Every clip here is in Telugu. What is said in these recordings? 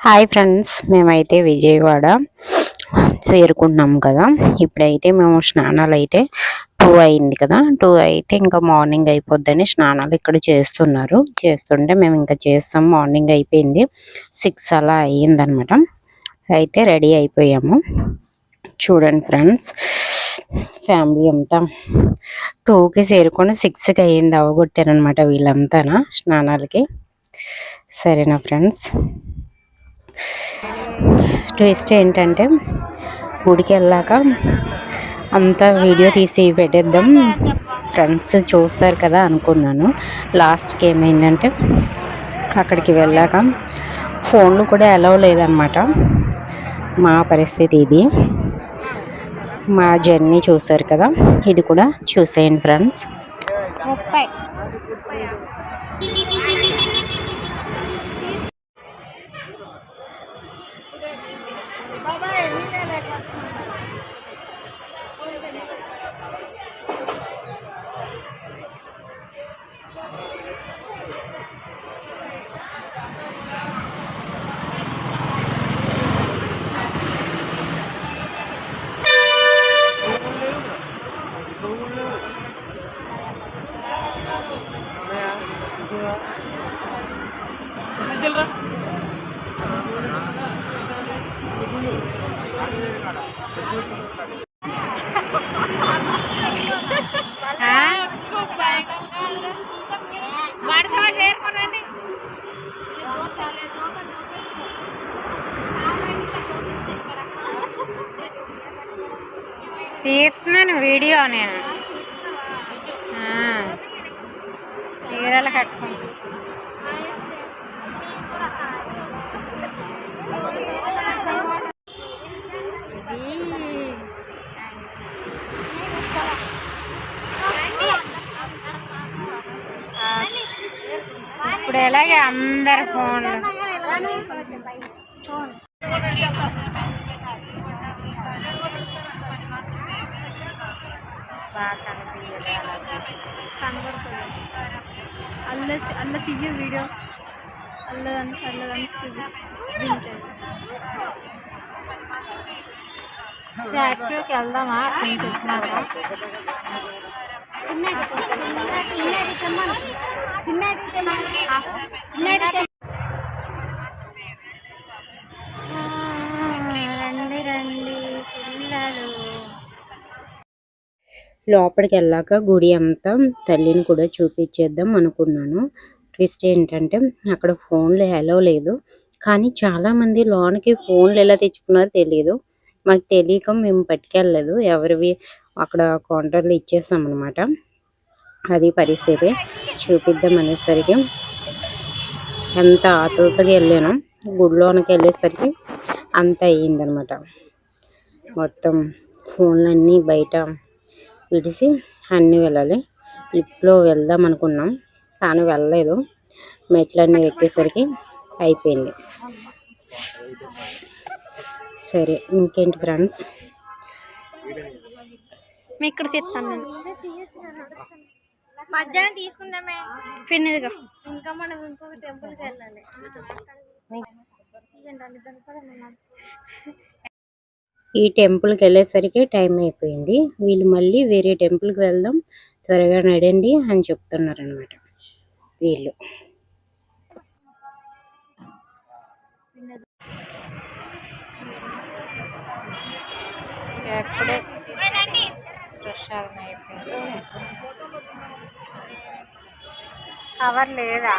హాయ్ ఫ్రెండ్స్, మేమైతే విజయవాడ చేరుకున్నాం కదా. ఇప్పుడైతే మేము స్నానాలు అయితే 2 అయింది కదా. 2 అయితే ఇంకా మార్నింగ్ అయిపోద్దని స్నానాలు ఇక్కడ చేస్తుంటే మేము ఇంకా చేస్తాం. మార్నింగ్ అయిపోయింది, 6 అలా అయ్యిందనమాట. అయితే రెడీ అయిపోయాము. చూడండి ఫ్రెండ్స్, ఫ్యామిలీ అంతా 2కి చేరుకొని 6కి అయ్యింది. అవగొట్టారనమాట వీళ్ళంతా స్నానాలకి. సరేనా ఫ్రెండ్స్, ట్విస్ట్ ఏంటంటే గుడికి వెళ్ళాక అంతా వీడియో తీసి పెట్టేద్దాం, ఫ్రెండ్స్ చూస్తారు కదా అనుకున్నాను. లాస్ట్కి ఏమైందంటే అక్కడికి వెళ్ళాక ఫోన్లు కూడా అలౌ లేదన్నమాట. మా పరిస్థితి ఇది. మా జర్నీ చూసారు కదా, ఇది కూడా చూసేయండి ఫ్రెండ్స్. తీస్తున్నాను వీడియో నేను, చీరలు కట్టుకుంటా. ఇప్పుడు ఎలాగే అందరు ఫోన్లు. అల్ల తీయ వీడియో స్టాచ్యూకి వెళ్దామా కొంచెం వచ్చినాక? లోపలికి వెళ్ళాక గుడి అంతా తల్లిని కూడా చూపించేద్దాం అనుకున్నాను. ట్విస్ట్ ఏంటంటే అక్కడ ఫోన్లు అలౌ లేదు, కానీ చాలామంది లోనికి ఫోన్లు ఎలా తెచ్చుకున్నారో తెలియదు. మాకు తెలియక మేము పట్టుకెళ్ళలేదు, ఎవరివి అక్కడ కౌంటర్లు ఇచ్చేస్తాం అనమాట. అది పరిస్థితి. చూపిద్దాం అనేసరికి ఎంత ఆతృతగా వెళ్ళాను. గుడిలోనికి వెళ్ళేసరికి అంత అయ్యిందనమాట. మొత్తం ఫోన్లన్నీ బయట విడిసి అన్నీ వెళ్ళాలి. లిఫ్ట్లో వెళ్దాం అనుకున్నాం కానీ వెళ్ళలేదు, మెట్లన్నీ ఎక్కేసరికి అయిపోయింది. సరే, ఇంకేంటి ఫ్రెండ్స్, ఇక్కడ చెప్తాను. మధ్యాహ్నం తీసుకుందామే పిన్నదిగా, ఇంకా మనం ఇంకొక టెంపుల్కి వెళ్ళాలి. ఈ టెంపుల్కి వెళ్ళేసరికి టైం అయిపోయింది. వీళ్ళు మళ్ళీ వేరే టెంపుల్కి వెళ్దాం, త్వరగా నడండి అని చెప్తున్నారు అనమాట వీళ్ళు. ఎప్పుడే ప్రసాదం అయిపోయింది. కవర్ లేదా?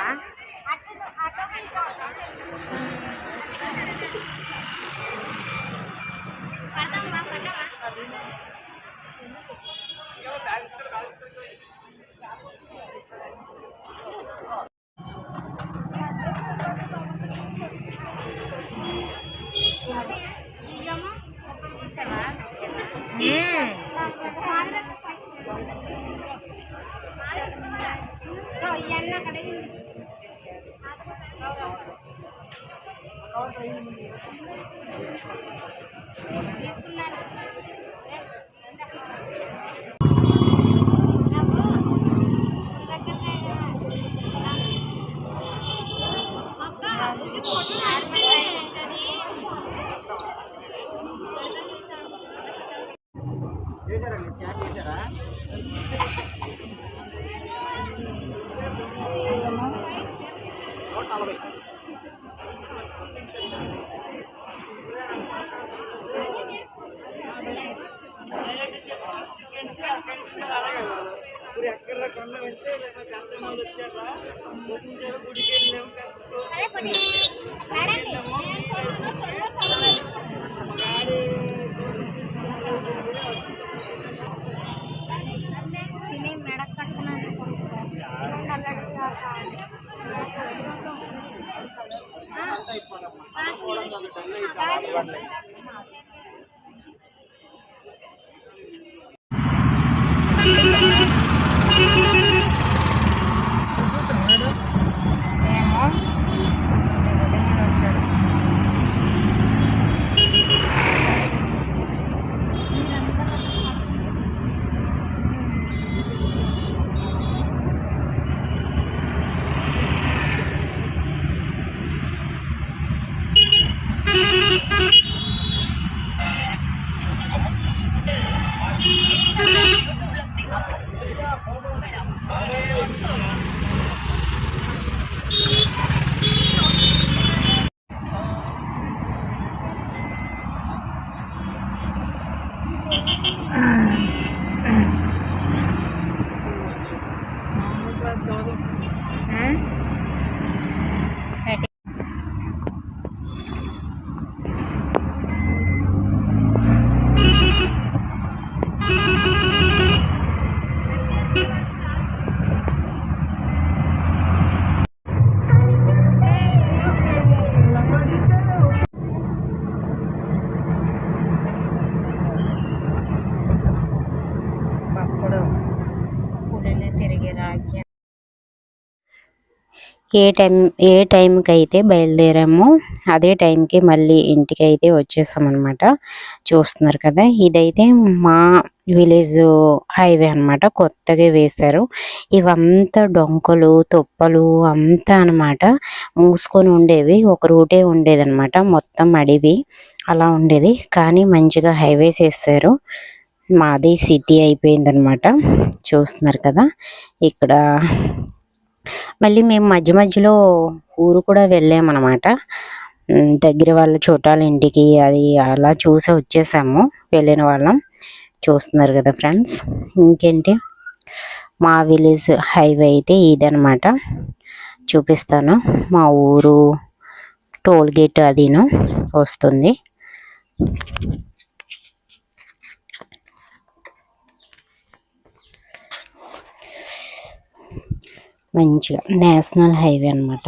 ఏ టైంకి అయితే బయలుదేరామో అదే టైంకి మళ్ళీ ఇంటికి అయితే వచ్చేసామన్నమాట. చూస్తున్నారు కదా, ఇదైతే మా విలేజ్ హైవే అన్నమాట. కొత్తగా వేశారు. ఇవంతా డొంకలు తొప్పలు అంతా అన్నమాట. మూసుకొని ఉండేవి, ఒక రూటే ఉండేదన్నమాట. మొత్తం అడవి అలా ఉండేది. కానీ మంచిగా హైవేస్ వేశారు. మాది సిటీ అయిపోయిందనమాట. చూస్తున్నారు కదా, ఇక్కడ మళ్ళీ మేము మధ్య మధ్యలో ఊరు కూడా వెళ్ళామన్నమాట. దగ్గర వాళ్ళ చుట్టాల ఇంటికి అది అలా చూసి వచ్చేసాము వెళ్ళిన వాళ్ళం. చూస్తున్నారు కదా ఫ్రెండ్స్, ఇంకేంటి మా విలేజ్ హైవే అయితే ఇదనమాట. చూపిస్తాను. మా ఊరు టోల్ గేట్ అదిను వస్తుంది. మంచిగా నేషనల్ హైవే అన్నమాట.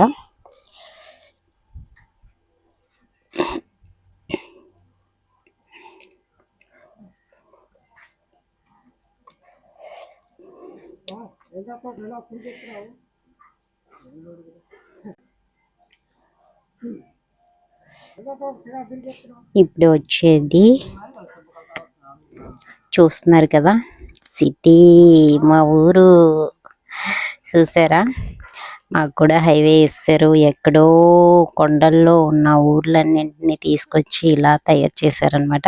ఇప్పుడు వచ్చేది చూస్తున్నారు కదా, సిటీ మా ఊరు. చూసారా, మాకు కూడా హైవే ఇస్తారు. ఎక్కడో కొండల్లో ఉన్న ఊర్లన్నింటినీ తీసుకొచ్చి ఇలా తయారు చేశారనమాట.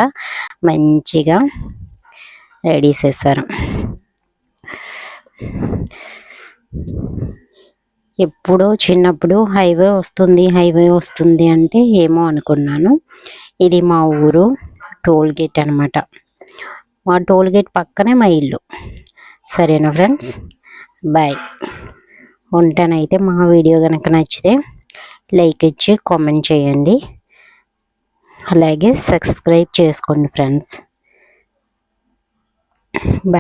మంచిగా రెడీ చేశారు. ఎప్పుడో చిన్నప్పుడు హైవే వస్తుంది అంటే ఏమో అనుకున్నాను. ఇది మా ఊరు టోల్ గేట్ అనమాట. మా టోల్ గేట్ పక్కనే మా ఇల్లు. సరేనా ఫ్రెండ్స్, బాయ్. ఉంటానైతే. మా వీడియో కనుక నచ్చితే లైక్ ఇచ్చి కామెంట్ చేయండి. అలాగే సబ్స్క్రైబ్ చేసుకోండి ఫ్రెండ్స్. బాయ్.